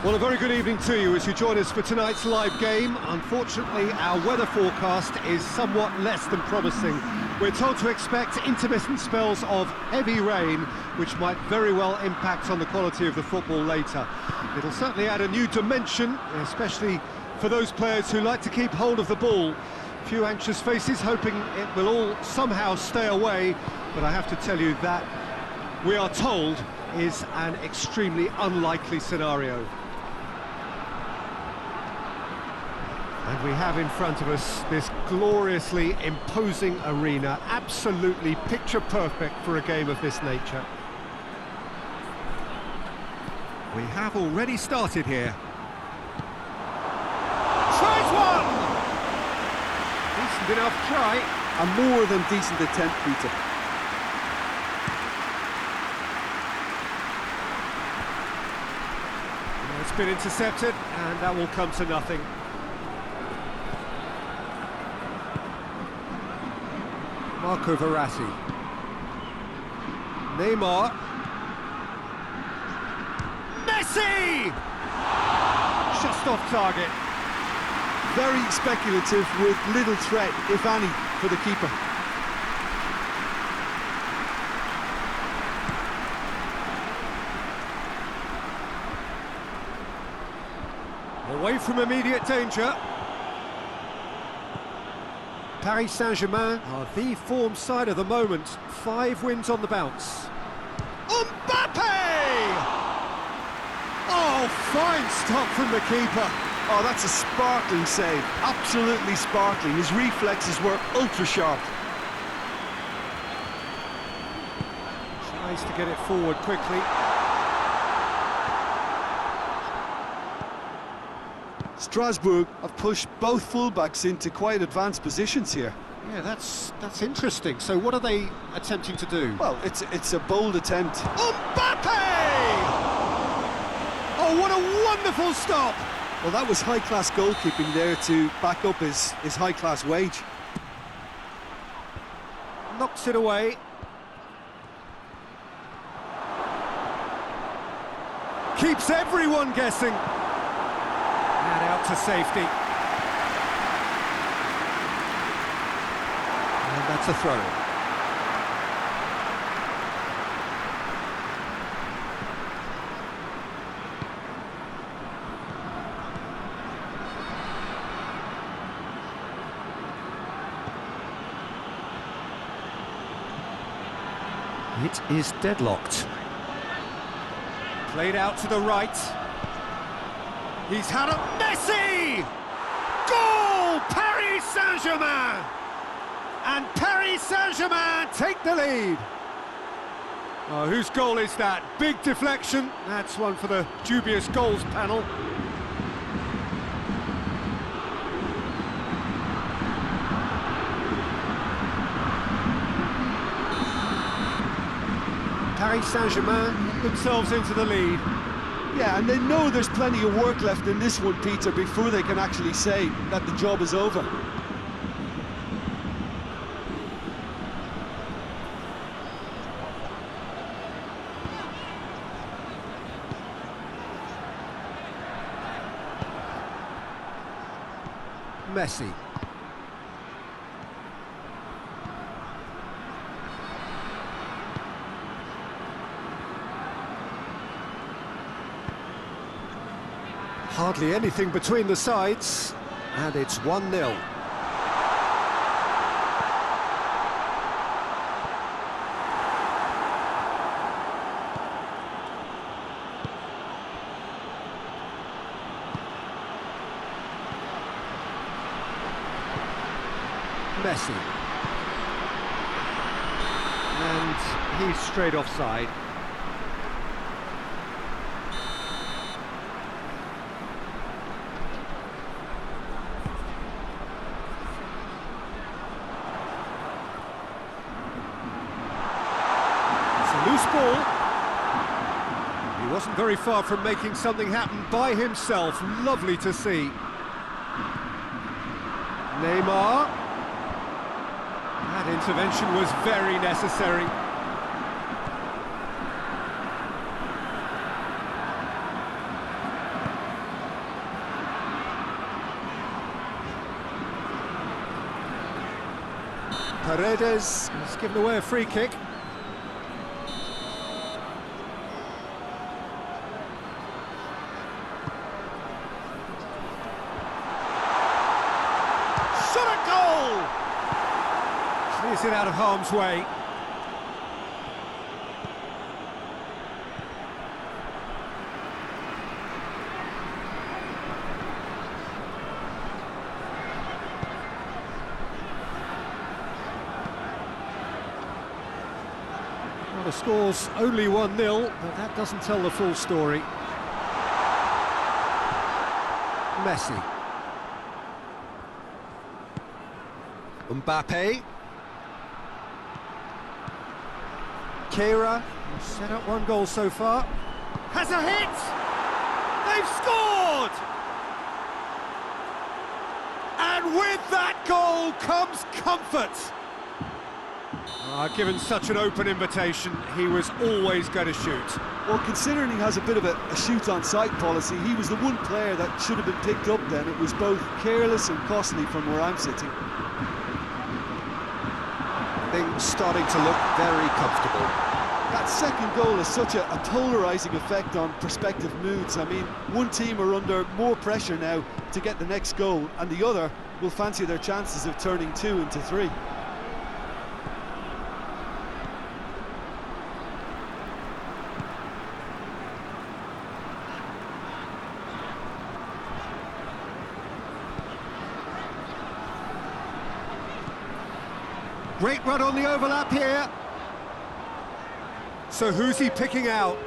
Well, a very good evening to you as you join us for tonight's live game. Unfortunately, our weather forecast is somewhat less than promising. We're told to expect intermittent spells of heavy rain, which might very well impact on the quality of the football later. It'll certainly add a new dimension, especially for those players who like to keep hold of the ball. A few anxious faces hoping it will all somehow stay away, but I have to tell you that we are told is an extremely unlikely scenario. And we have in front of us this gloriously imposing arena, absolutely picture perfect for a game of this nature. We have already started here. Tries one! Decent enough try. A more than decent attempt, Peter. It's been intercepted, and that will come to nothing. Marco Verratti. Neymar. Messi! Just off target. Very speculative with little threat, if any, for the keeper. Away from immediate danger. Paris Saint-Germain are the form side of the moment. 5 wins on the bounce. Mbappe! Oh, fine stop from the keeper. Oh, that's a sparkling save. Absolutely sparkling. His reflexes were ultra-sharp. Tries to get it forward quickly. Strasbourg have pushed both fullbacks into quite advanced positions here. Yeah, that's interesting. So what are they attempting to do? Well, it's a bold attempt. Mbappe! Oh, what a wonderful stop! Well, that was high-class goalkeeping there to back up his high-class wage. Knocks it away. Keeps everyone guessing. And out to safety. And that's a throw. It is deadlocked. Played out to the right. He's had a Messi! Goal! Paris Saint-Germain! And Paris Saint-Germain take the lead. Oh, whose goal is that? Big deflection. That's one for the dubious goals panel. Paris Saint-Germain put themselves into the lead. Yeah, and they know there's plenty of work left in this one, Peter, before they can actually say that the job is over. Messi. Hardly anything between the sides, and it's 1-0. Messi. And he's straight offside. Loose ball. He wasn't very far from making something happen by himself. Lovely to see. Neymar. That intervention was very necessary. Paredes has given away a free kick. Shot at goal! Clears it out of harm's way. Well, the score's only 1-0, but that doesn't tell the full story. Messi. Mbappe. Keira, who's set up one goal so far. Has a hit! They've scored! And with that goal comes comfort. Given such an open invitation, he was always going to shoot. Well, considering he has a bit of a shoot-on-sight policy, he was the one player that should have been picked up then. It was both careless and costly from where I'm sitting. Things starting to look very comfortable. That second goal has such a polarising effect on prospective moods. I mean, one team are under more pressure now to get the next goal, and the other will fancy their chances of turning 2 into 3. Great run on the overlap here. So who's he picking out?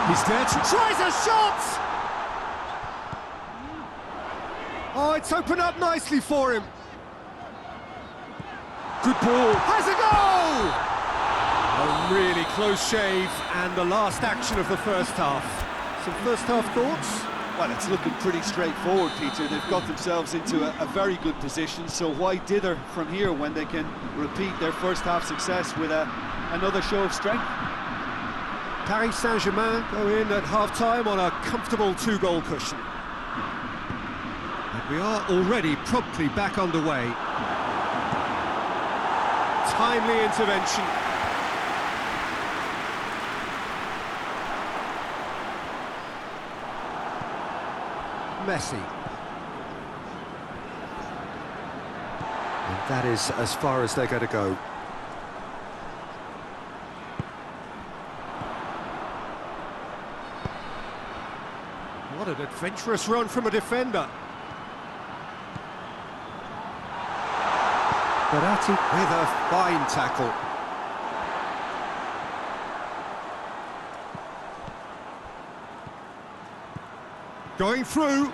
He's there to tries a shot! Oh, it's opened up nicely for him. Good ball. Has a goal! A really close shave, and the last action of the first half. Some first half thoughts? Well, it's looking pretty straightforward, Peter. They've got themselves into a very good position, so why dither from here when they can repeat their first half success with another show of strength? Paris Saint-Germain go in at half-time on a comfortable 2-goal cushion. And we are already promptly back underway. Timely intervention. Messi. And that is as far as they're going to go. What an adventurous run from a defender. Berratti with a fine tackle. Going through.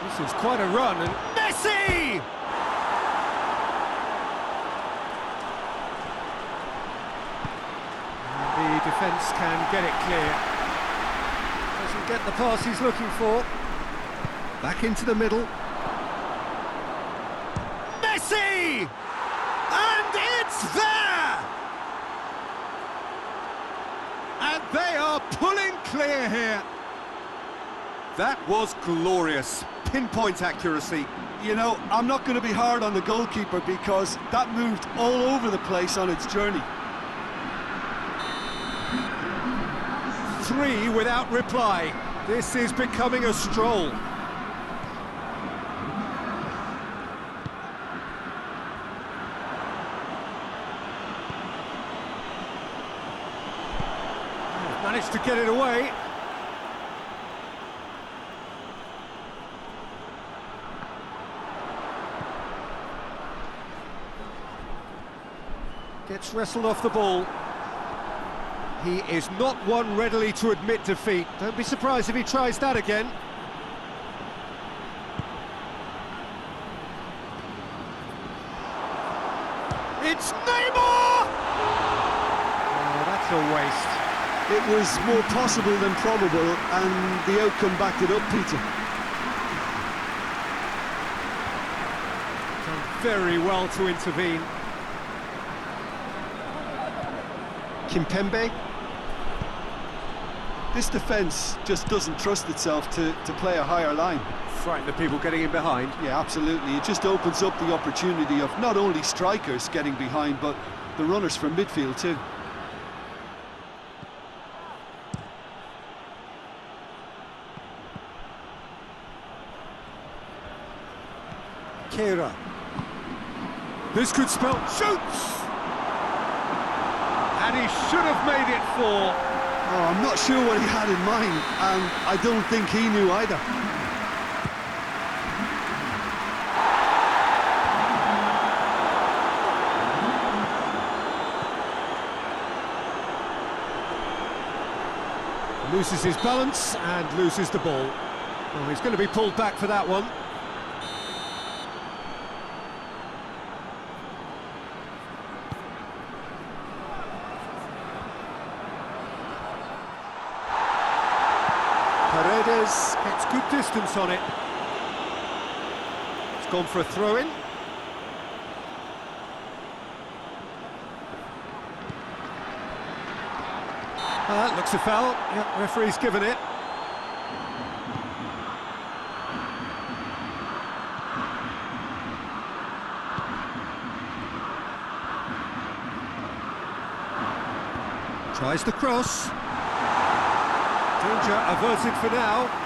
This is quite a run, and Messi! And the defence can get it clear. Doesn't get the pass he's looking for. Back into the middle. Messi! And it's there! And they are pulling clear here. That was glorious. Pinpoint accuracy. You know, I'm not going to be hard on the goalkeeper because that moved all over the place on its journey. 3 without reply. This is becoming a stroll. Managed to get it away. Gets wrestled off the ball. He is not one readily to admit defeat. Don't be surprised if he tries that again. It's Neymar! Oh, that's a waste. It was more possible than probable, and the outcome backed it up, Peter. Done very well to intervene. Kimpembe. This defence just doesn't trust itself to play a higher line. Frighten the people getting in behind. Yeah, absolutely. It just opens up the opportunity of not only strikers getting behind, but the runners from midfield too. Kira. This could spell shoots! And he should have made it 4. Oh, I'm not sure what he had in mind, and I don't think he knew either. Loses his balance and loses the ball. Oh, he's going to be pulled back for that one. Paredes gets good distance on it. It's gone for a throw-in. Looks a foul. Yep, referee's given it. Tries the cross. Danger averted for now.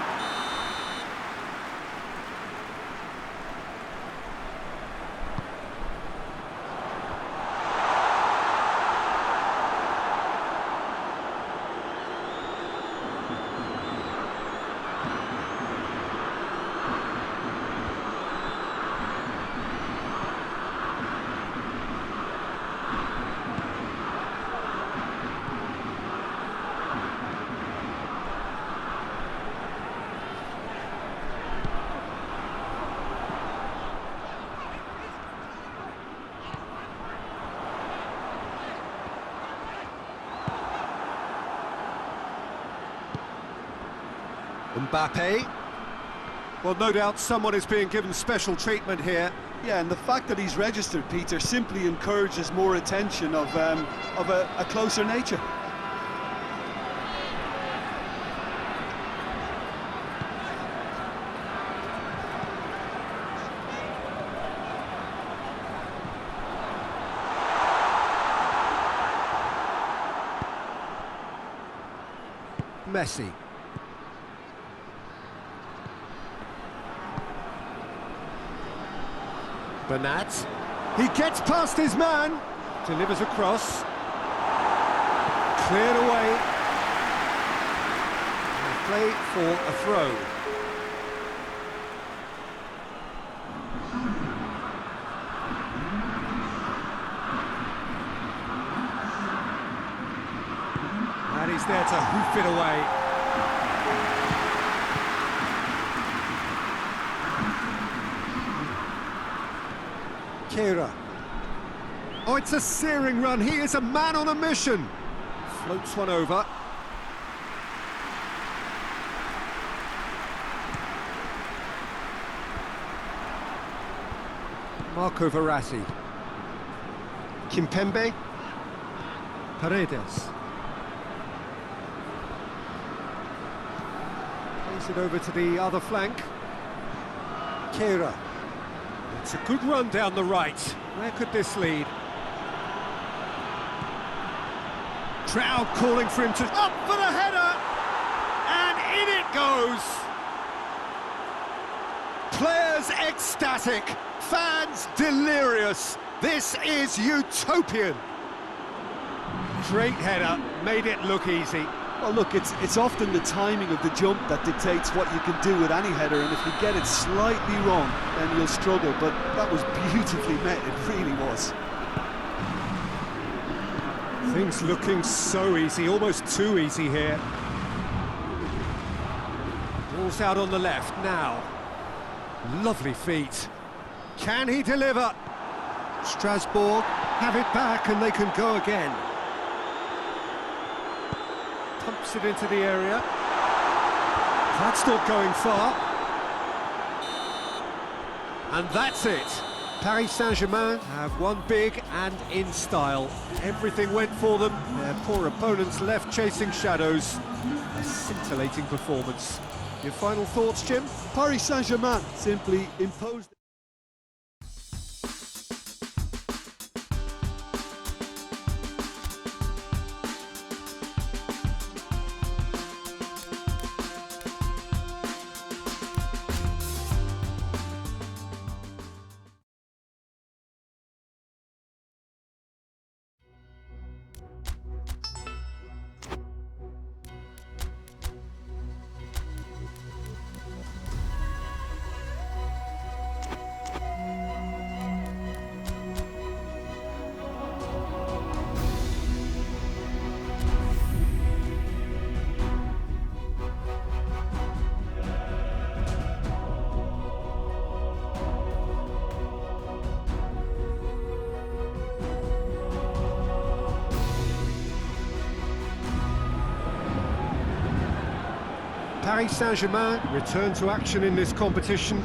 Mbappe. Well, no doubt someone is being given special treatment here. Yeah, and the fact that he's registered, Peter, simply encourages more attention of a closer nature. Messi. Bernat. He gets past his man. Delivers a cross. Cleared away. And play for a throw. And he's there to hoof it away. Kira. Oh, it's a searing run. He is a man on a mission. Floats one over. Marco Verratti. Kimpembe. Paredes. Plays it over to the other flank. Kira. It's a good run down the right. Where could this lead? Crowd calling for him to... Up for the header! And in it goes! Players ecstatic, fans delirious. This is utopian. Great header, made it look easy. Well, look, it's often the timing of the jump that dictates what you can do with any header, and if you get it slightly wrong, then you'll struggle, but that was beautifully met, it really was. Things looking so easy, almost too easy here. Ball's out on the left now. Lovely feet. Can he deliver? Strasbourg have it back and they can go again. Pumps it into the area. That's not going far. And that's it. Paris Saint-Germain have won big and in style. Everything went for them. Their poor opponents left chasing shadows. A scintillating performance. Your final thoughts, Jim? Paris Saint-Germain simply imposed. Paris Saint-Germain return to action in this competition.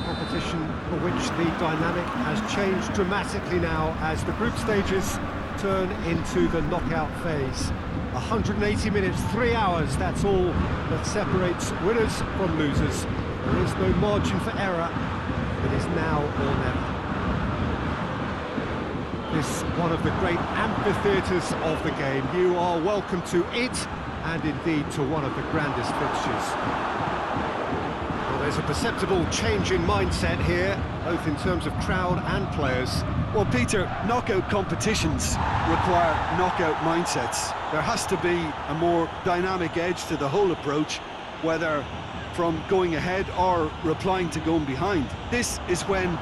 Competition for which the dynamic has changed dramatically now as the group stages turn into the knockout phase. 180 minutes, 3 hours, that's all that separates winners from losers. There is no margin for error. It is now or never. This one of the great amphitheatres of the game. You are welcome to it, and indeed to one of the grandest fixtures. Well, there's a perceptible change in mindset here, both in terms of crowd and players. Well, Peter, knockout competitions require knockout mindsets. There has to be a more dynamic edge to the whole approach, whether from going ahead or replying to going behind. This is when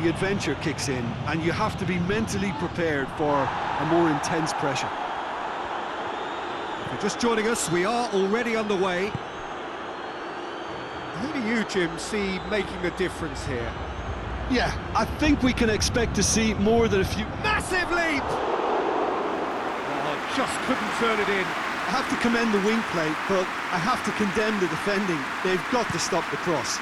the adventure kicks in, and you have to be mentally prepared for a more intense pressure. If you're just joining us, we are already underway. Who do you, Jim, see making the difference here? Yeah, I think we can expect to see more than a few... Massive leap! Oh, just couldn't turn it in. I have to commend the wing play, but I have to condemn the defending. They've got to stop the cross.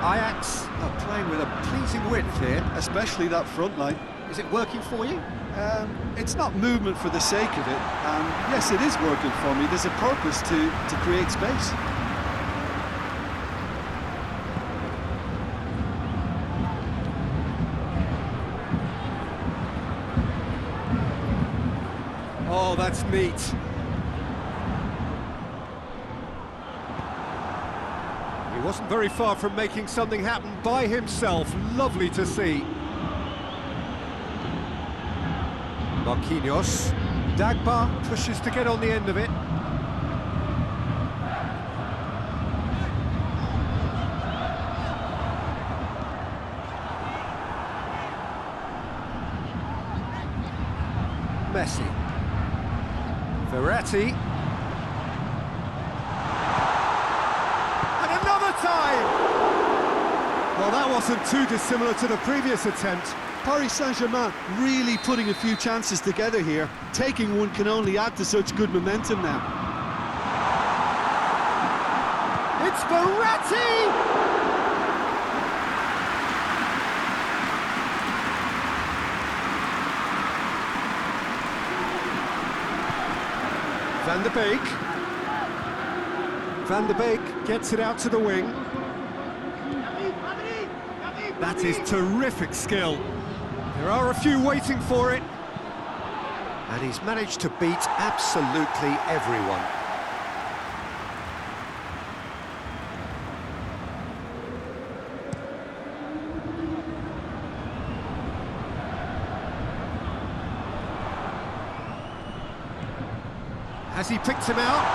Ajax are playing with a pleasing width here. Especially that front line. Is it working for you? It's not movement for the sake of it. Yes, it is working for me. There's a purpose to create space. Oh, that's neat. He wasn't very far from making something happen by himself. Lovely to see. Marquinhos. Dagba pushes to get on the end of it. Messi. Verratti. And another time! Well, that wasn't too dissimilar to the previous attempt. Paris Saint-Germain really putting a few chances together here. Taking one can only add to such good momentum now. It's Verratti! Van de Beek. Van de Beek gets it out to the wing. That is terrific skill. There are a few waiting for it. And he's managed to beat absolutely everyone. Has he picked him out?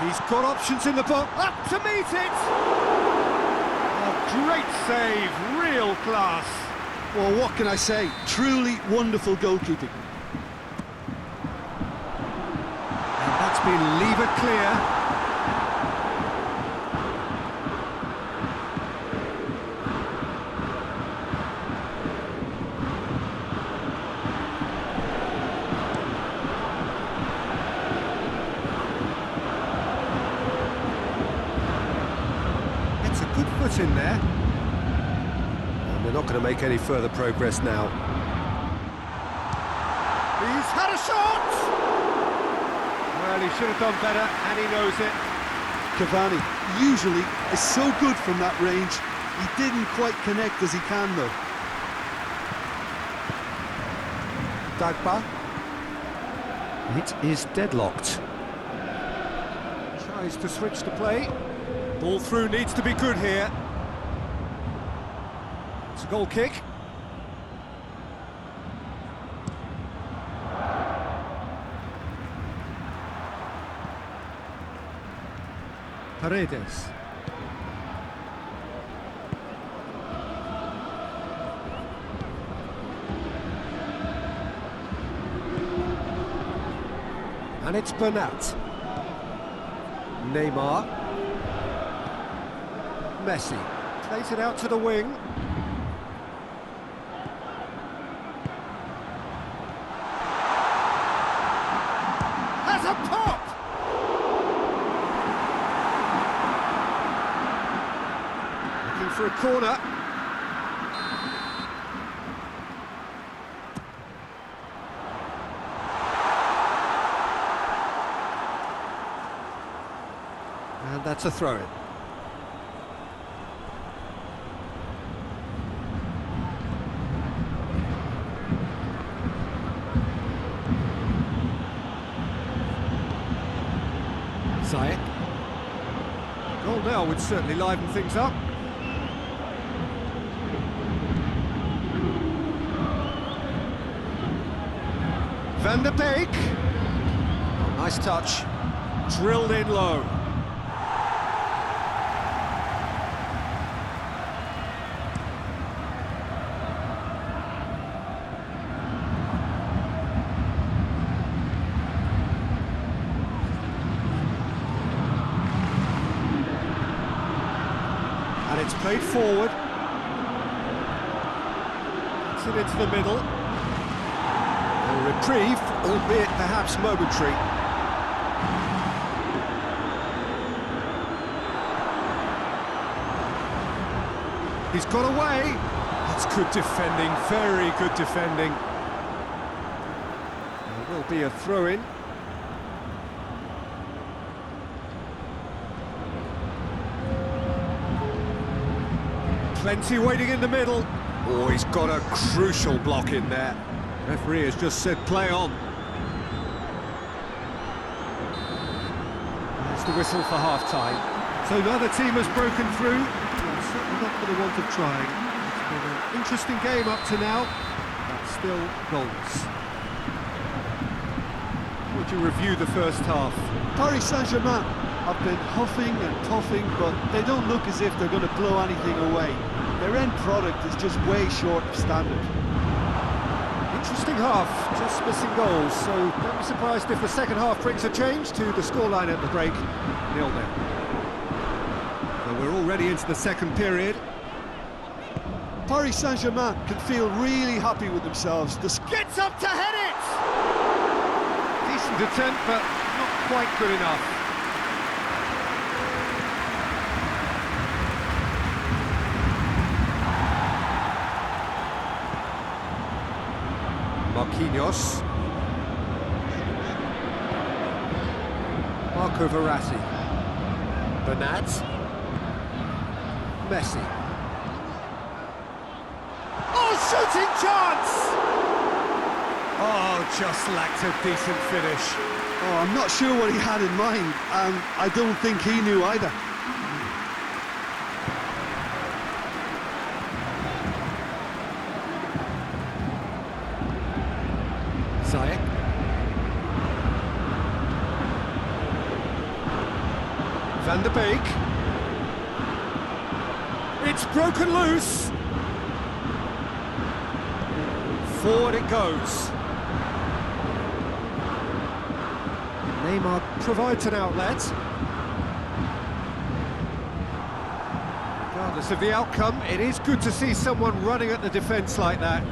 He's got options in the box. Up to meet it! Oh, great save, real class. Well, what can I say? Truly wonderful goalkeeping. And that's been levered clear. Good foot in there. And they're not going to make any further progress now. He's had a shot! Well, he should have done better, and he knows it. Cavani usually is so good from that range. He didn't quite connect as he can, though. Dagba. It is deadlocked. Tries to switch the play. Ball through needs to be good here. It's a goal kick. Paredes. And it's Bernat. Neymar. Messi. Plays it out to the wing. Has a pop! Looking for a corner. And that's a throw-in. Ziyech. Goal now would certainly liven things up. Van der Beek. Nice touch. Drilled in low. And it's played forward. It's it into the middle. A reprieve, albeit perhaps momentary. He's got away. That's good defending, very good defending. There will be a throw-in. Plenty waiting in the middle. Oh, he's got a crucial block in there. Referee has just said play on. There's the whistle for half-time. So neither team has broken through. They're certainly not for the want of trying. It's been an interesting game up to now, but still goals. How would you review the first half? Paris Saint-Germain have been huffing and puffing, but they don't look as if they're going to blow anything away. Their end product is just way short of standard. Interesting half, just missing goals, so don't be surprised if the second half brings a change to the scoreline at the break, 0-0. So we're already into the second period. Paris Saint-Germain can feel really happy with themselves. Gets up to head it! Decent attempt, but not quite good enough. Marquinhos. Marco Verratti. Bernat. Messi. Oh, shooting chance! Oh, just lacked a decent finish. Oh, I'm not sure what he had in mind, and I don't think he knew either. Ziyech. Van der Beek. It's broken loose. Forward it goes. Neymar provides an outlet. Regardless of the outcome, it is good to see someone running at the defence like that.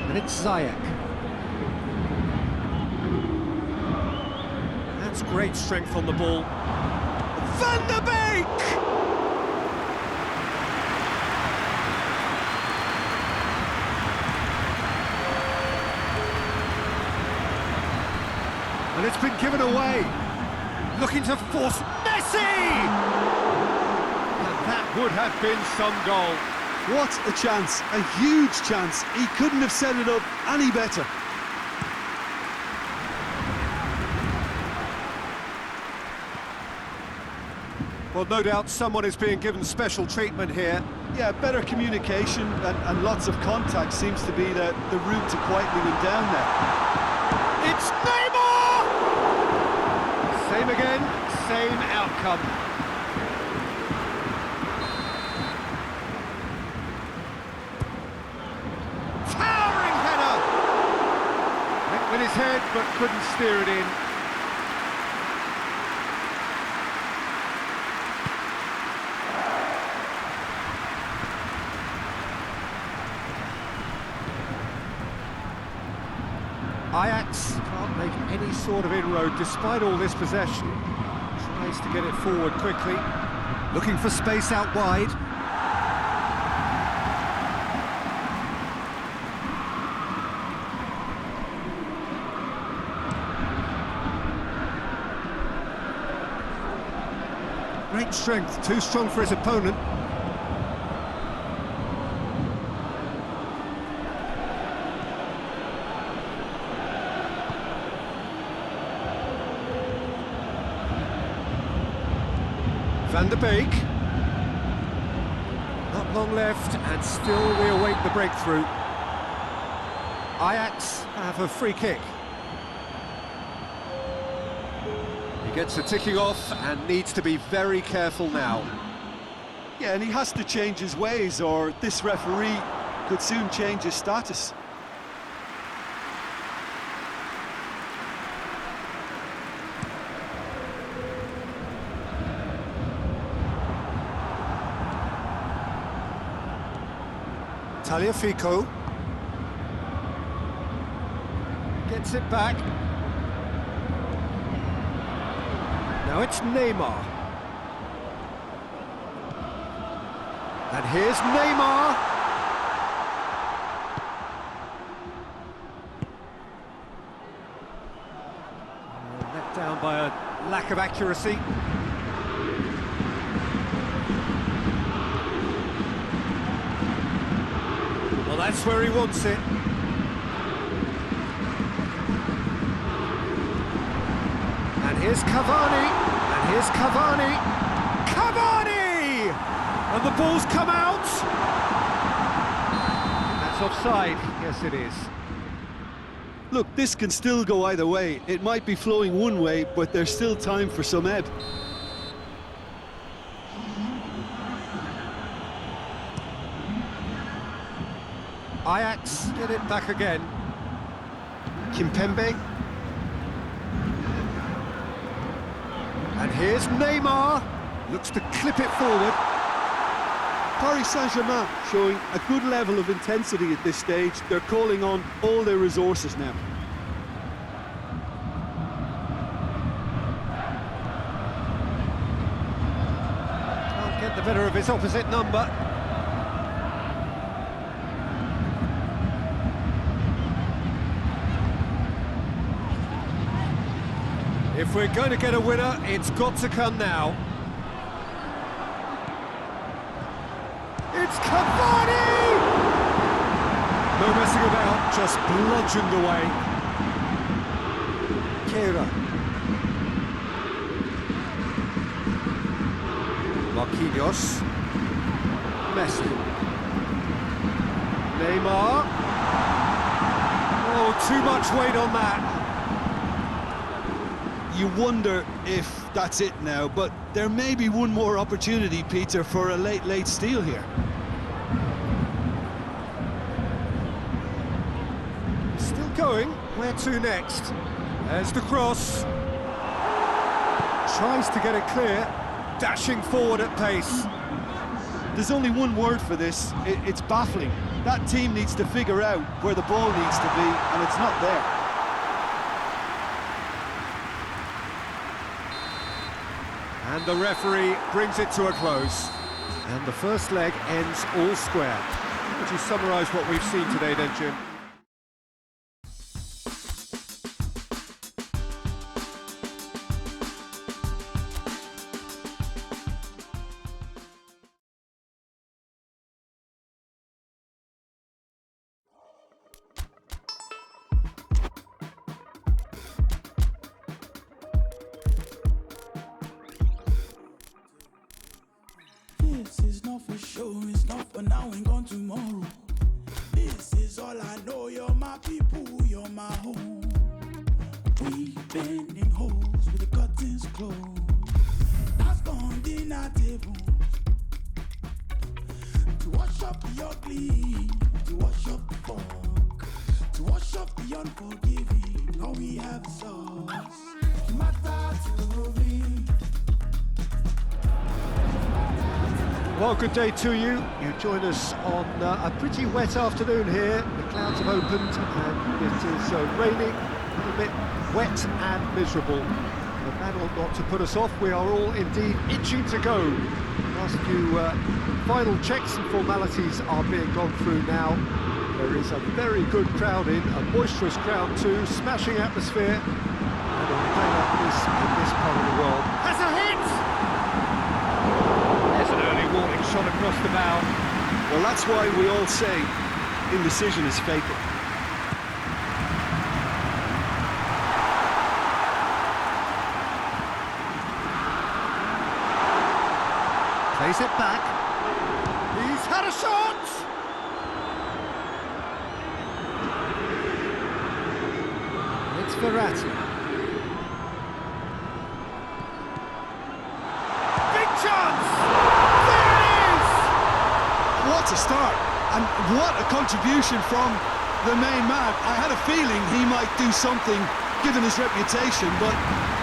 And it's Ziyech. That's great strength on the ball. Van der Beek! And it's been given away. Looking to force Messi! And that would have been some goal. What a chance, a huge chance. He couldn't have set it up any better. Well, no doubt someone is being given special treatment here. Yeah, better communication and lots of contact seems to be the route to quietening him down now. It's Neymar! Same again, same outcome. Towering header! Went with his head, but couldn't steer it in. Ajax can't make any sort of inroad despite all this possession. Tries to get it forward quickly. Looking for space out wide. Great strength, too strong for his opponent. Van der Beek. Not long left, and still we await the breakthrough. Ajax have a free kick. He gets the ticking off and needs to be very careful now. Yeah, and he has to change his ways, or this referee could soon change his status. Thiago gets it back. Now it's Neymar. And here's Neymar. Let down by a lack of accuracy. Well, that's where he wants it. And here's Cavani. And here's Cavani. Cavani! And the ball's come out. That's offside. Yes, it is. Look, this can still go either way. It might be flowing one way, but there's still time for some ebb. Ajax get it back again. Kimpembe. And here's Neymar. Looks to clip it forward. Paris Saint-Germain showing a good level of intensity at this stage. They're calling on all their resources now. Can't get the better of his opposite number. If we're going to get a winner, it's got to come now. It's Cavani! No messing about, just bludgeoned away. Keira. Marquinhos. Messi. Neymar. Oh, too much weight on that. You wonder if that's it now, but there may be one more opportunity, Peter, for a late steal here. Still going. Where to next? There's the cross. Tries to get it clear. Dashing forward at pace. There's only one word for this. It's baffling. That team needs to figure out where the ball needs to be, and it's not there. And the referee brings it to a close. And the first leg ends all square. Would you summarise what we've seen today then, Jim? This is not for show, it's not for now and gone tomorrow. This is all I know, you're my people, you're my home. We bending holes with the curtains closed. I've gone dinner table to wash up the ugly, to wash up the funk, to wash up the unforgiving. All we have is us. It matters to me. Well, good day to you. You join us on a pretty wet afternoon here. The clouds have opened and it is raining, a little bit wet and miserable. But that ought not to put us off. We are all indeed itching to go. Last few final checks and formalities are being gone through now. There is a very good crowd in, a boisterous crowd too, smashing atmosphere. And on a day like this, in this part of the world, has a hit! There's an early warning shot across the bow. Well, that's why we all say indecision is fatal. Plays it back. He's had a shot! It's Verratti. Big chance! There it is! What a start, and what a contribution from the main man. I had a feeling he might do something given his reputation, but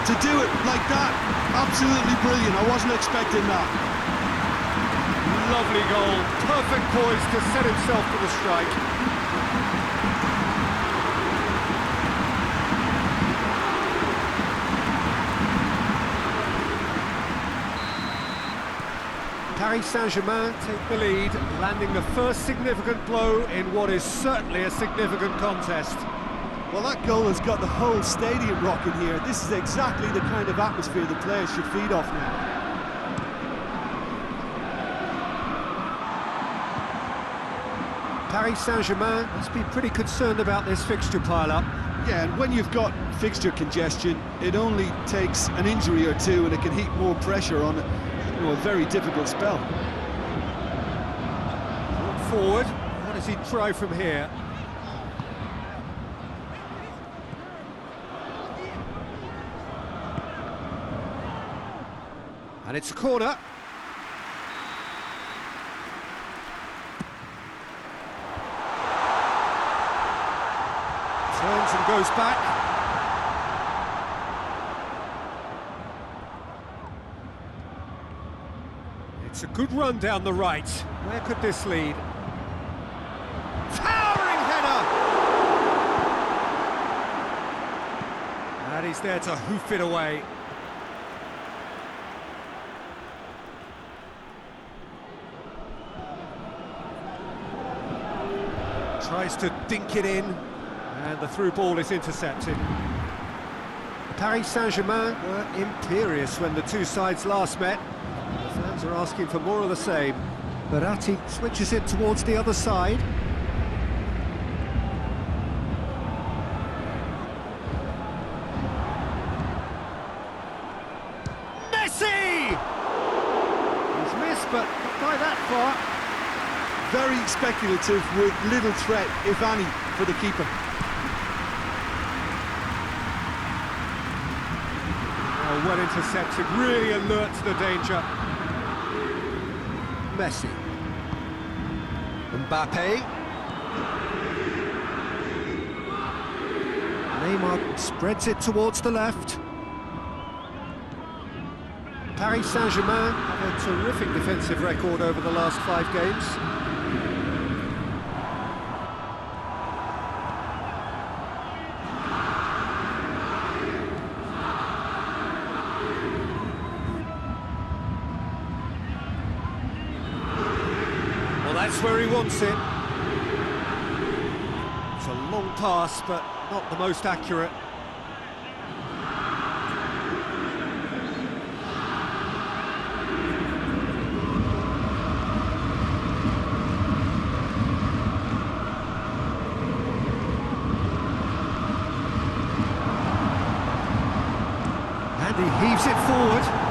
to do it like that, absolutely brilliant. I wasn't expecting that. Lovely goal, perfect poise to set himself for the strike. Paris Saint-Germain take the lead, landing the first significant blow in what is certainly a significant contest. Well, that goal has got the whole stadium rocking here. This is exactly the kind of atmosphere the players should feed off now. Paris Saint-Germain must be pretty concerned about this fixture pile-up. Yeah, and when you've got fixture congestion, it only takes an injury or two and it can heap more pressure on a very difficult spell. Forward, what does he try from here? And it's a corner. Turns and goes back. It's a good run down the right. Where could this lead? Towering header! And he's there to hoof it away. Tries to dink it in. And the through ball is intercepted. Paris Saint-Germain were imperious when the two sides last met. The fans are asking for more of the same. Verratti switches it towards the other side. Messi! He's missed, but not by that far. Very speculative with little threat, if any, for the keeper. Well intercepted, really alert to the danger. Messi. Mbappe. Neymar spreads it towards the left. Paris Saint-Germain have a terrific defensive record over the last 5 games. That's where he wants it. It's a long pass, but not the most accurate. And he heaves it forward.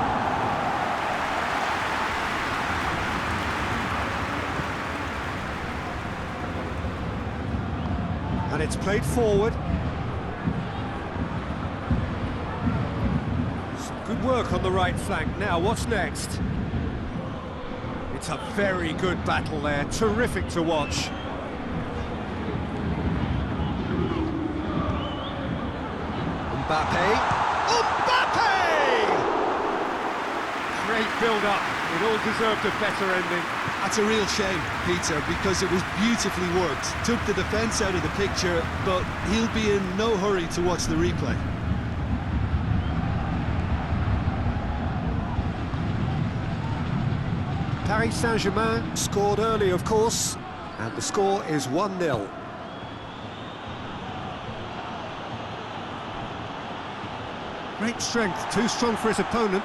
And it's played forward. Some good work on the right flank. Now, what's next? It's a very good battle there. Terrific to watch. Mbappe. Great build-up. It all deserved a better ending. That's a real shame, Peter, because it was beautifully worked. Took the defence out of the picture, but he'll be in no hurry to watch the replay. Paris Saint-Germain scored early, of course, and the score is 1-0. Great strength, too strong for his opponent.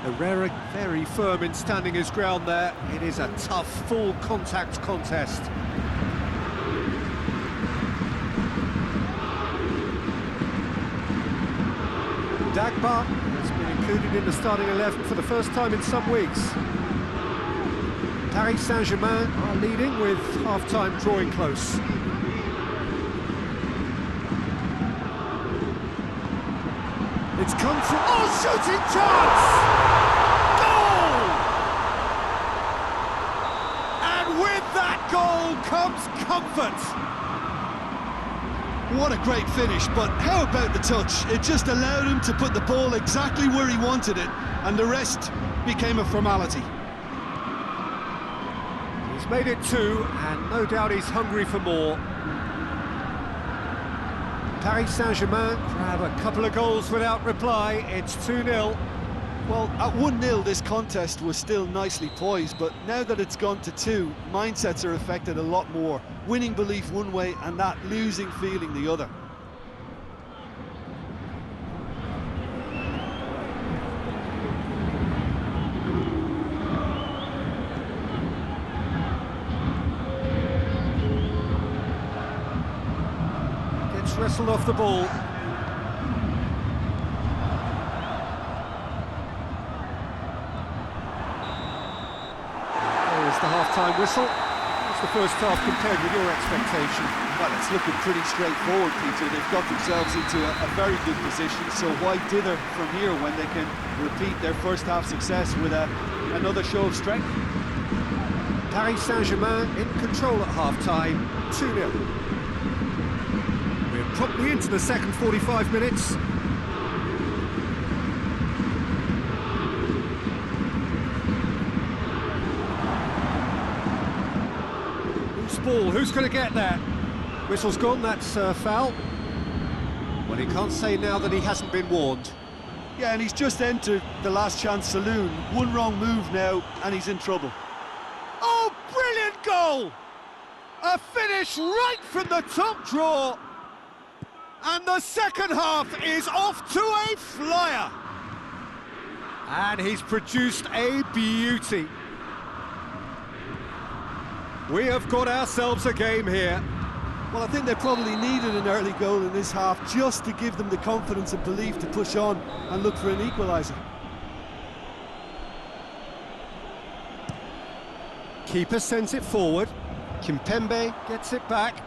Herrera very firm in standing his ground there. It is a tough, full contact contest. Dagba has been included in the starting 11 for the first time in some weeks. Paris Saint-Germain are leading with half-time drawing close. It's come from... Oh, shooting chance! Goal! And with that goal comes comfort. What a great finish, but how about the touch? It just allowed him to put the ball exactly where he wanted it, and the rest became a formality. He's made it 2, and no doubt he's hungry for more. Paris Saint-Germain grab a couple of goals without reply. It's 2-0. Well, at 1-0 this contest was still nicely poised, but now that it's gone to 2, mindsets are affected a lot more. Winning belief one way and that losing feeling the other. Gets wrestled off the ball. The half-time whistle. What's the first half compared with your expectation? Well, it's looking pretty straightforward, Peter. They've got themselves into a very good position, so why dither from here when they can repeat their first half success with another show of strength? Paris Saint-Germain in control at half-time, 2-0. We're promptly into the second 45 minutes. Ball, who's going to get that? Whistle's gone, that's foul. Well, he can't say now that he hasn't been warned. Yeah, and he's just entered the last chance saloon. One wrong move now, and he's in trouble. Oh, brilliant goal! A finish right from the top draw. And the second half is off to a flyer. And he's produced a beauty. We have got ourselves a game here. Well, I think they probably needed an early goal in this half just to give them the confidence and belief to push on and look for an equaliser. Keeper sends it forward. Kimpembe gets it back.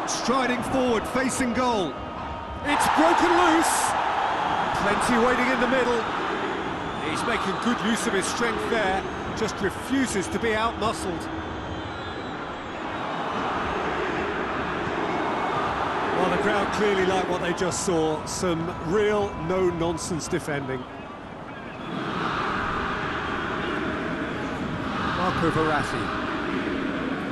Striding forward, facing goal. It's broken loose. Plenty waiting in the middle. He's making good use of his strength there, just refuses to be out-muscled. Well, the crowd clearly like what they just saw. Some real no-nonsense defending. Marco Verratti.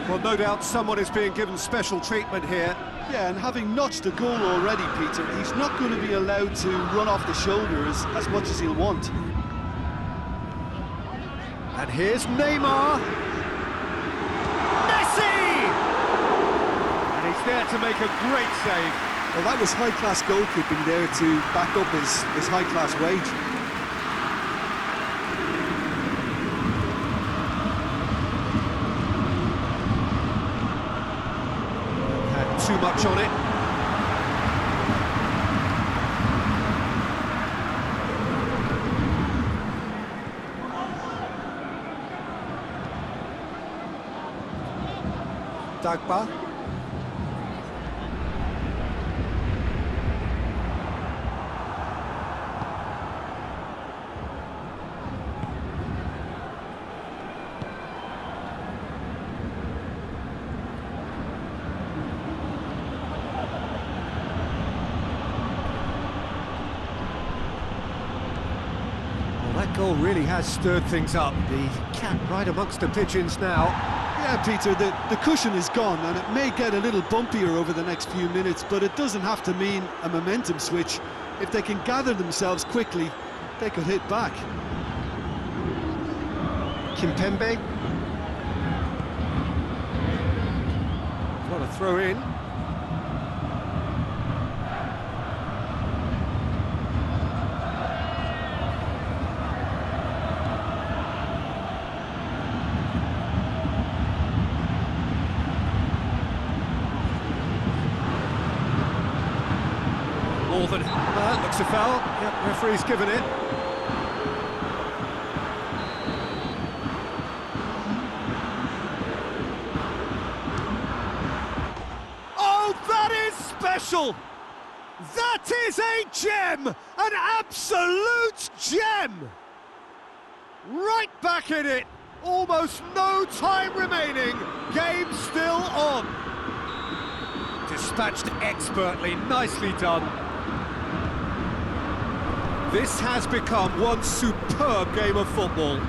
Well, no doubt someone is being given special treatment here. Yeah, and having notched a goal already, Peter, he's not going to be allowed to run off the shoulder as much as he'll want. And here's Neymar. Messi! And he's there to make a great save. Well, that was high-class goalkeeping there to back up his high-class wage. Too much on it. Dagba. That goal really has stirred things up. The cat right amongst the pigeons now. Yeah, Peter, the cushion is gone, and it may get a little bumpier over the next few minutes, but it doesn't have to mean a momentum switch. If they can gather themselves quickly, they could hit back. Kimpembe. What a throw in. More than that, looks a foul. Yep, referee's given it. Oh, that is special! That is a gem! An absolute gem! Right back in it! Almost no time remaining. Game still on. Dispatched expertly, nicely done. This has become one superb game of football.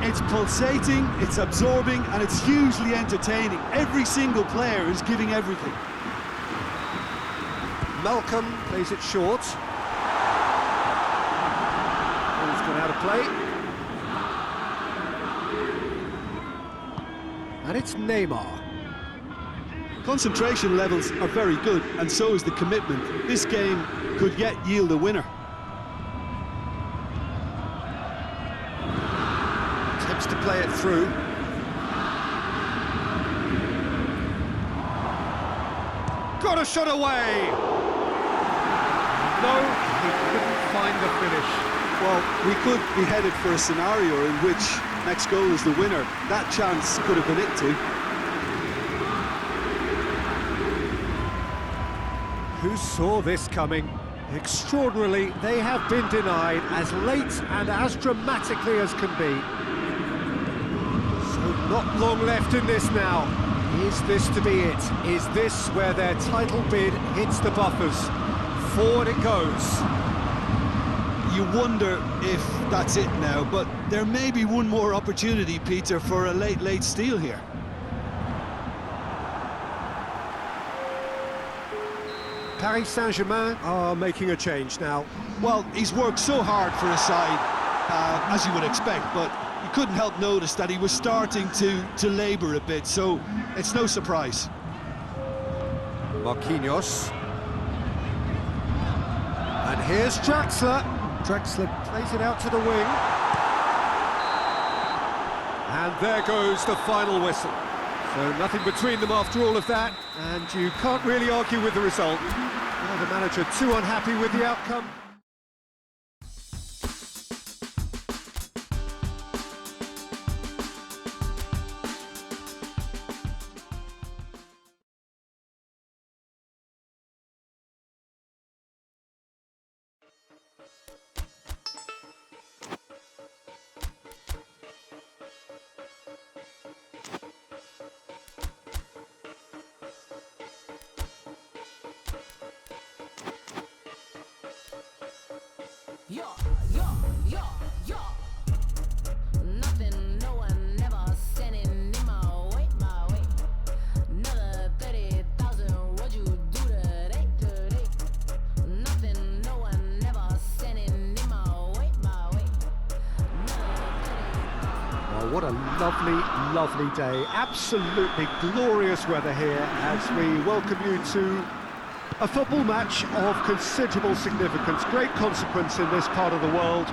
It's pulsating, it's absorbing, and it's hugely entertaining. Every single player is giving everything. Malcolm plays it short. Ball's gone out of play. And it's Neymar. Concentration levels are very good, and so is the commitment. This game could yet yield a winner. Attempts to play it through. Got a shot away! No, he couldn't find the finish. Well, we could be headed for a scenario in which next goal is the winner. That chance could have been it too. Who saw this coming? Extraordinarily, they have been denied as late and as dramatically as can be. So not long left in this now. Is this to be it? Is this where their title bid hits the buffers? Forward it goes. You wonder if that's it now, but there may be one more opportunity, Peter, for a late steal here. Paris Saint-Germain are making a change now. Well, he's worked so hard for his side, as you would expect, but you couldn't help notice that he was starting to labour a bit, so it's no surprise. Marquinhos. And here's Draxler. Draxler plays it out to the wing. And there goes the final whistle. So nothing between them after all of that, and you can't really argue with the result. Well, the manager too unhappy with the outcome. Yo, yo, yo, yo. Nothing, no one, never standing in my way, my way. what a lovely, lovely day. Absolutely glorious weather here as we welcome you to a football match of considerable significance, great consequence in this part of the world.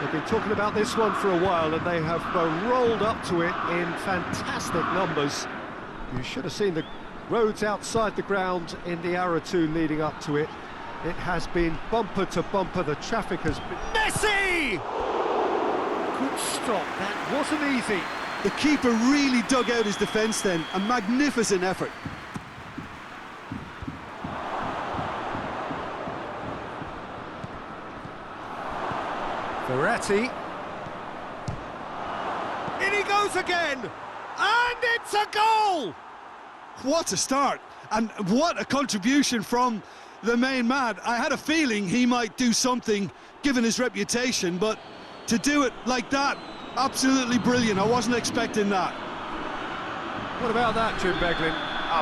They've been talking about this one for a while and they have rolled up to it in fantastic numbers. You should have seen the roads outside the ground in the hour or two leading up to it. It has been bumper to bumper, the traffic has been... Messi! Good stop, that wasn't easy. The keeper really dug out his defence then, a magnificent effort. Verratti. In he goes again! And it's a goal! What a start, and what a contribution from the main man. I had a feeling he might do something, given his reputation, but to do it like that, absolutely brilliant. I wasn't expecting that. What about that, Jim Beglin?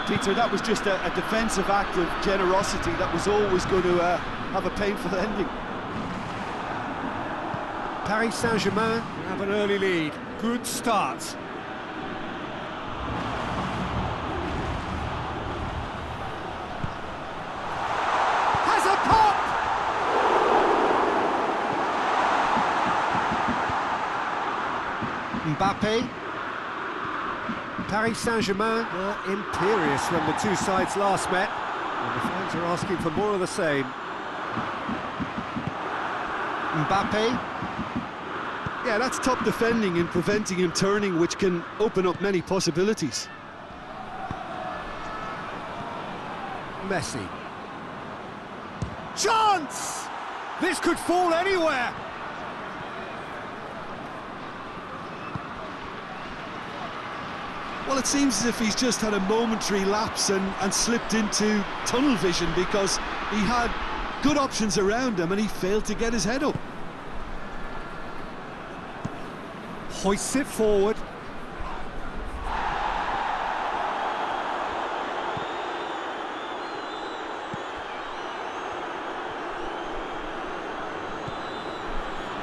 Peter, that was just a defensive act of generosity that was always going to have a painful ending. Paris Saint-Germain have an early lead. Good start. Has a pop! Mbappe. Paris Saint-Germain were imperious when the two sides last met, and the fans are asking for more of the same. Mbappe. Yeah, that's top defending and preventing him turning, which can open up many possibilities. Messi. Chance! This could fall anywhere! Well, it seems as if he's just had a momentary lapse and slipped into tunnel vision, because he had good options around him and he failed to get his head up. Hoists it forward.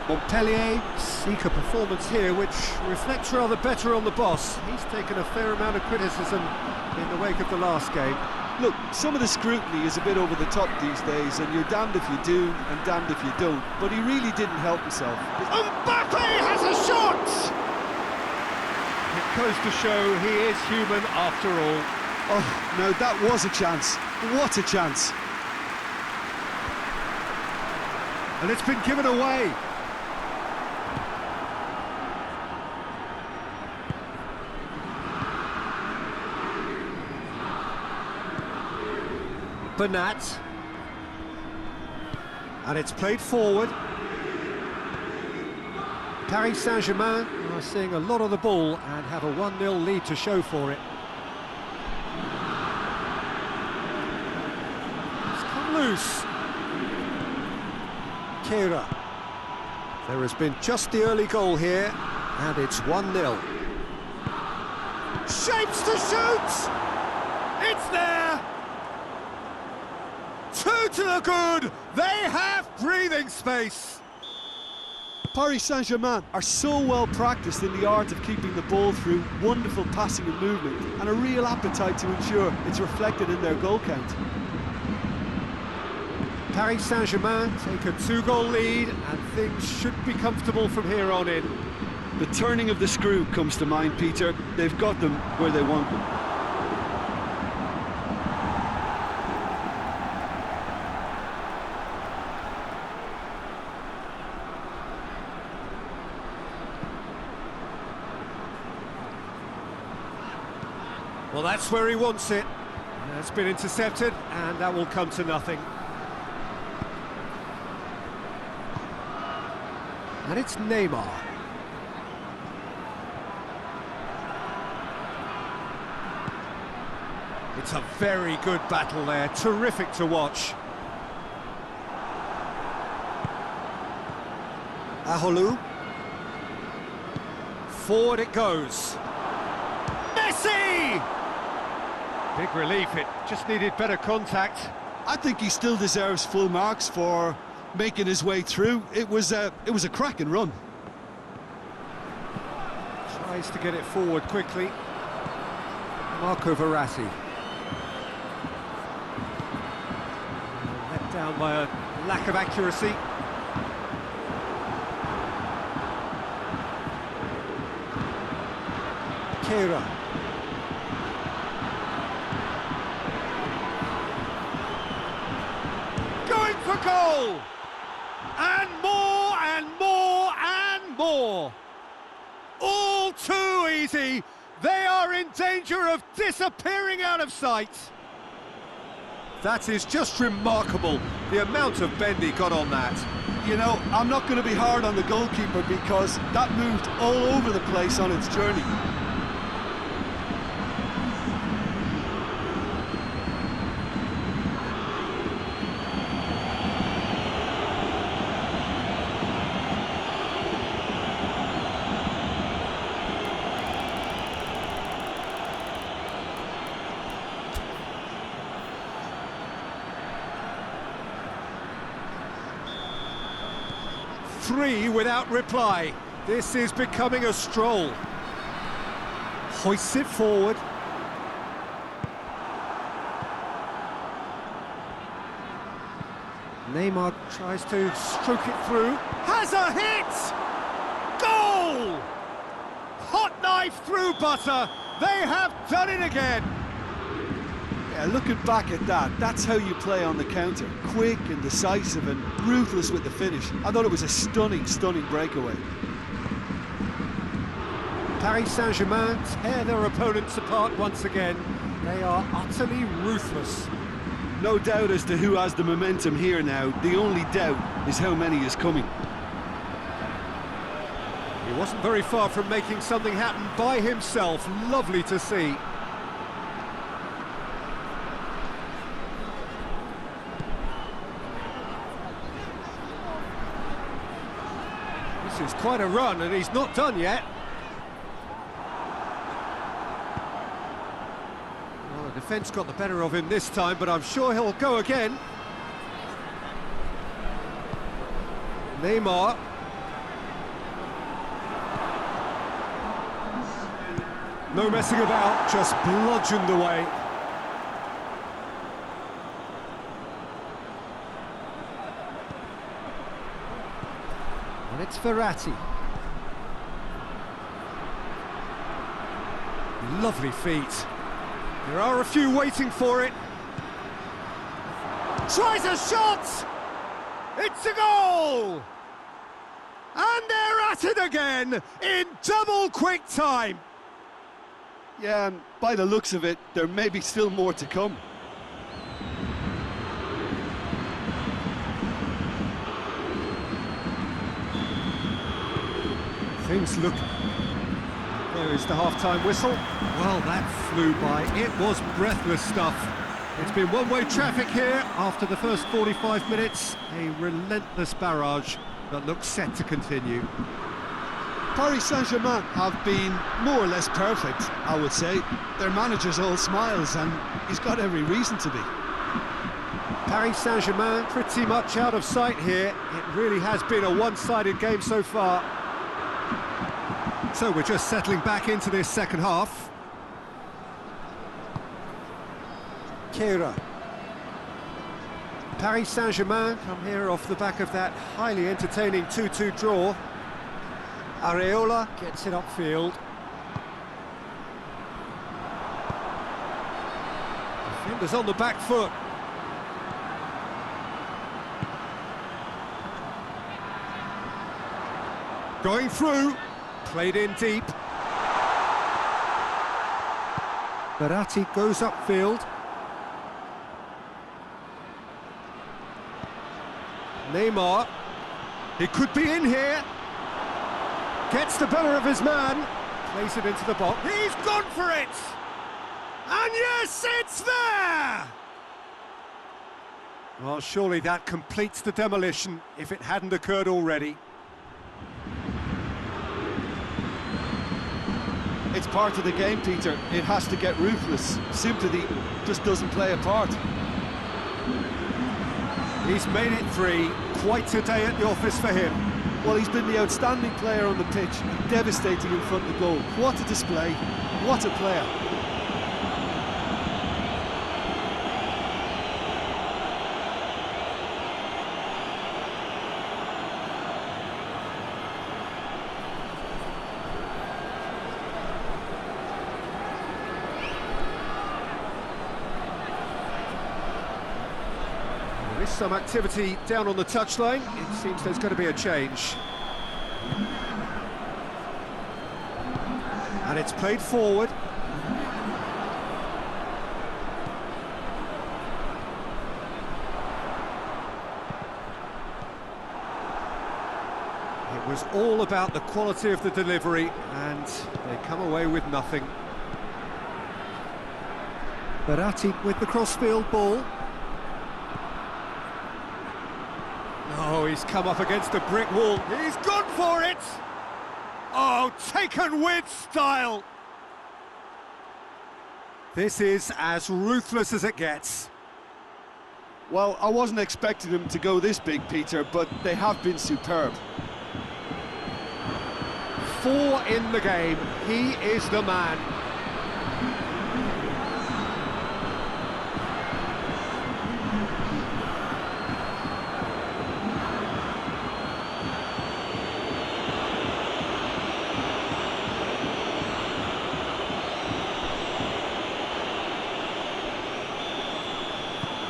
Montpellier seek a performance here which reflects rather better on the boss. He's taken a fair amount of criticism in the wake of the last game. Look, some of the scrutiny is a bit over the top these days, and you're damned if you do and damned if you don't, but he really didn't help himself. Mbappe has a shot! It goes to show he is human after all. Oh, no, that was a chance. What a chance. And it's been given away. Bernat. And it's played forward. Paris Saint-Germain are seeing a lot of the ball and have a 1-0 lead to show for it. It's come loose. Kira. There has been just the early goal here, and it's 1-0. Shapes to shoot! It's there! 2 to the good! They have breathing space! Paris Saint-Germain are so well practiced in the art of keeping the ball through wonderful passing and movement, and a real appetite to ensure it's reflected in their goal count. Paris Saint-Germain take a 2-goal lead, and things should be comfortable from here on in. The turning of the screw comes to mind, Peter. They've got them where they want them. Well, that's where he wants it. That's been intercepted, and that will come to nothing. And it's Neymar. It's a very good battle there, terrific to watch. Aholu. Forward it goes. Messi! Big relief, it just needed better contact. I think he still deserves full marks for making his way through. It was a cracking run. Tries Tries to get it forward quickly. Marco Verratti. Let down by a lack of accuracy. Kera. Going for goal! And more and more and more! All too easy! They are in danger of disappearing out of sight! That is just remarkable, the amount of bend he got on that. You know, I'm not going to be hard on the goalkeeper because that moved all over the place on its journey. Three without reply. This is becoming a stroll. Hoists it forward. Neymar tries to stroke it through. Has a hit! Goal! Hot knife through butter. They have done it again. Yeah, looking back at that, that's how you play on the counter. Quick and decisive and ruthless with the finish. I thought it was a stunning, stunning breakaway. Paris Saint-Germain tear their opponents apart once again. They are utterly ruthless. No doubt as to who has the momentum here now. The only doubt is how many is coming. He wasn't very far from making something happen by himself. Lovely to see. This is quite a run, and he's not done yet. Well, the defence got the better of him this time, but I'm sure he'll go again. Neymar. No messing about, just bludgeoned away. And it's Verratti. Lovely feet. There are a few waiting for it. Tries a shot! It's a goal! And they're at it again in double quick time. Yeah, and by the looks of it, there may be still more to come. Things look... There is the half-time whistle. Well, that flew by. It was breathless stuff. It's been one-way traffic here after the first 45 minutes. A relentless barrage that looks set to continue. Paris Saint-Germain have been more or less perfect, I would say. Their manager's all smiles, and he's got every reason to be. Paris Saint-Germain pretty much out of sight here. It really has been a one-sided game so far. So we're just settling back into this second half. Kera. Paris Saint-Germain come here off the back of that highly entertaining 2-2 draw. Areola gets it upfield. Defenders on the back foot. Going through, played in deep. Verratti goes upfield. Neymar, he could be in here. Gets the better of his man, plays it into the box. He's gone for it! And yes, it's there! Well, surely that completes the demolition if it hadn't occurred already. It's part of the game, Peter. It has to get ruthless. Sympathy just doesn't play a part. He's made it three. Quite a day at the office for him. Well, he's been the outstanding player on the pitch, and devastating in front of goal. What a display, what a player. There is some activity down on the touchline. It seems there's going to be a change. And it's played forward. It was all about the quality of the delivery, and they come away with nothing. Baratti with the crossfield ball. Oh, he's come up against a brick wall. He's gone for it! Oh, taken with style! This is as ruthless as it gets. Well, I wasn't expecting them to go this big, Peter, but they have been superb. 4 in the game. He is the man.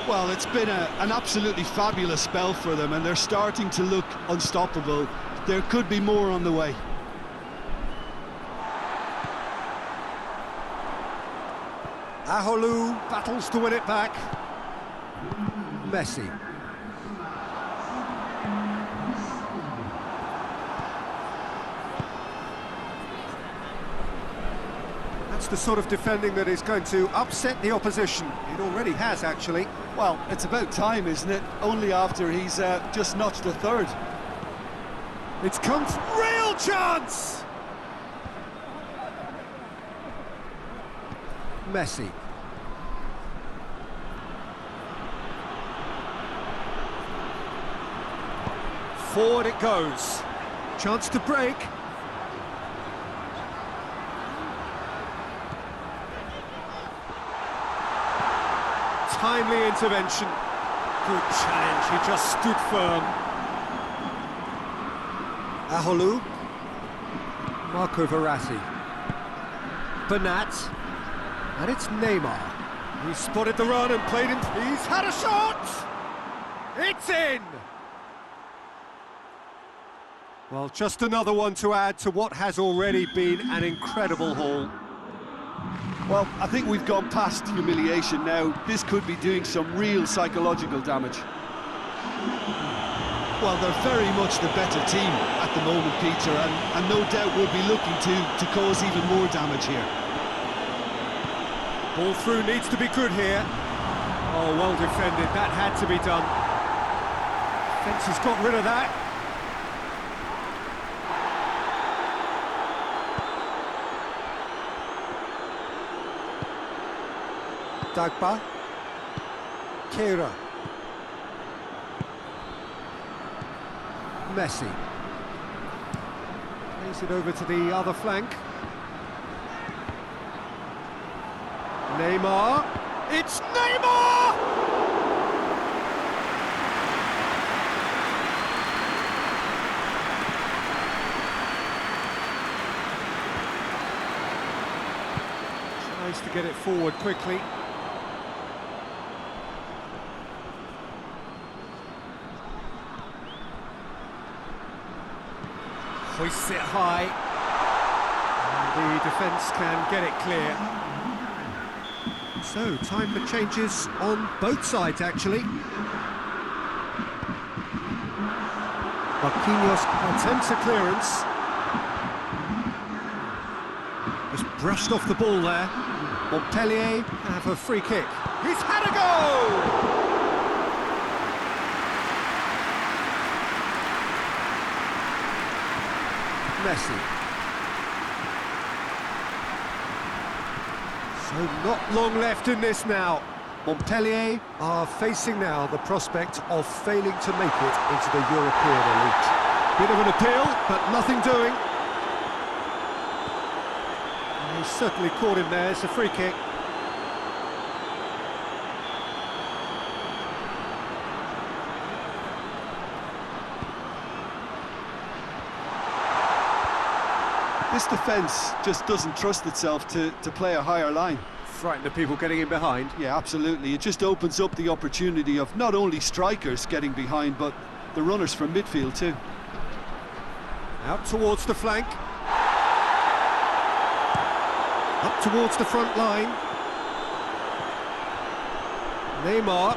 Well, it's been an absolutely fabulous spell for them, and they're starting to look unstoppable. There could be more on the way. Aholu battles to win it back. Messi. That's the sort of defending that is going to upset the opposition. It already has, actually. Well, it's about time, isn't it? Only after he's just notched a third. It's come real chance! Messi. Forward it goes. Chance to break. Timely intervention. Good challenge, he just stood firm. Aholu. Marco Verratti. Bernat. And it's Neymar. He spotted the run and played him. He's had a shot! It's in! Well, just another one to add to what has already been an incredible haul. Well, I think we've gone past humiliation now. This could be doing some real psychological damage. Well, they're very much the better team at the moment, Peter, and no doubt will be looking to cause even more damage here. Ball through needs to be good here. Oh, well defended, that had to be done. Fence has got rid of that. Dagba. Kera. Messi. Plays it over to the other flank. Neymar. It's Neymar! Tries to get it forward quickly. Hoists it high. And the defence can get it clear. So, time for changes on both sides, actually. Marquinhos attempts a clearance. Just brushed off the ball there. Montpellier have a free kick. He's had a go! Messi. So not long left in this now. Montpellier are facing now the prospect of failing to make it into the European elite. Bit of an appeal, but nothing doing. He's certainly caught him there. It's a free kick. This defence just doesn't trust itself to play a higher line. Frightened of people getting in behind. Yeah, absolutely. It just opens up the opportunity of not only strikers getting behind, but the runners from midfield too. Out towards the flank. Up towards the front line. Neymar.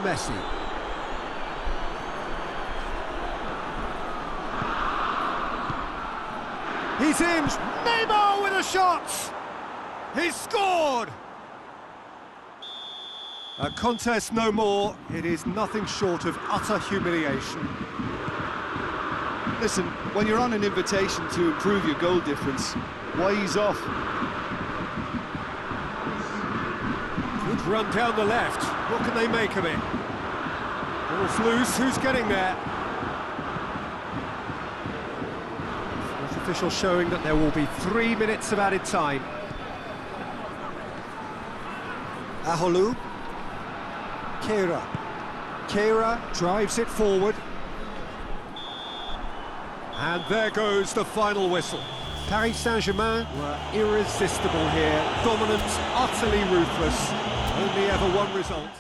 Messi. He's in. Neymar with a shot. He's scored. A contest no more. It is nothing short of utter humiliation. Listen, when you're on an invitation to improve your goal difference, why ease off? Good run down the left. What can they make of it? Ball's loose. Who's getting there? Fourth official showing that there will be 3 minutes of added time. Aholu. Keira drives it forward. And there goes the final whistle. Paris Saint-Germain were irresistible here, dominant, utterly ruthless, only ever one result.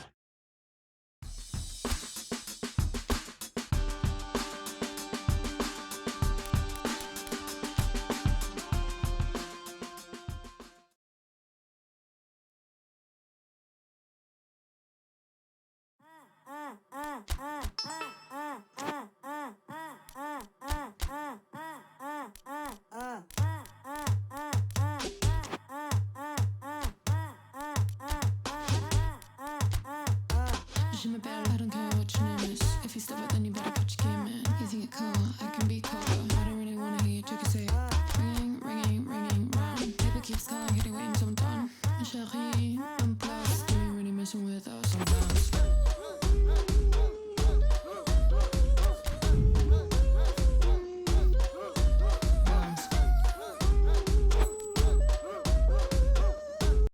Je m'appelle, I don't care what your name is. If you step out, then you better put your game in. You think it cool, I can be cool. I don't really wanna hear you trick say ringing, ringing, ringing round. Paper keeps calling, hitting, waiting till I'm done. And chérie, I'm blessed. Do you really messing with us?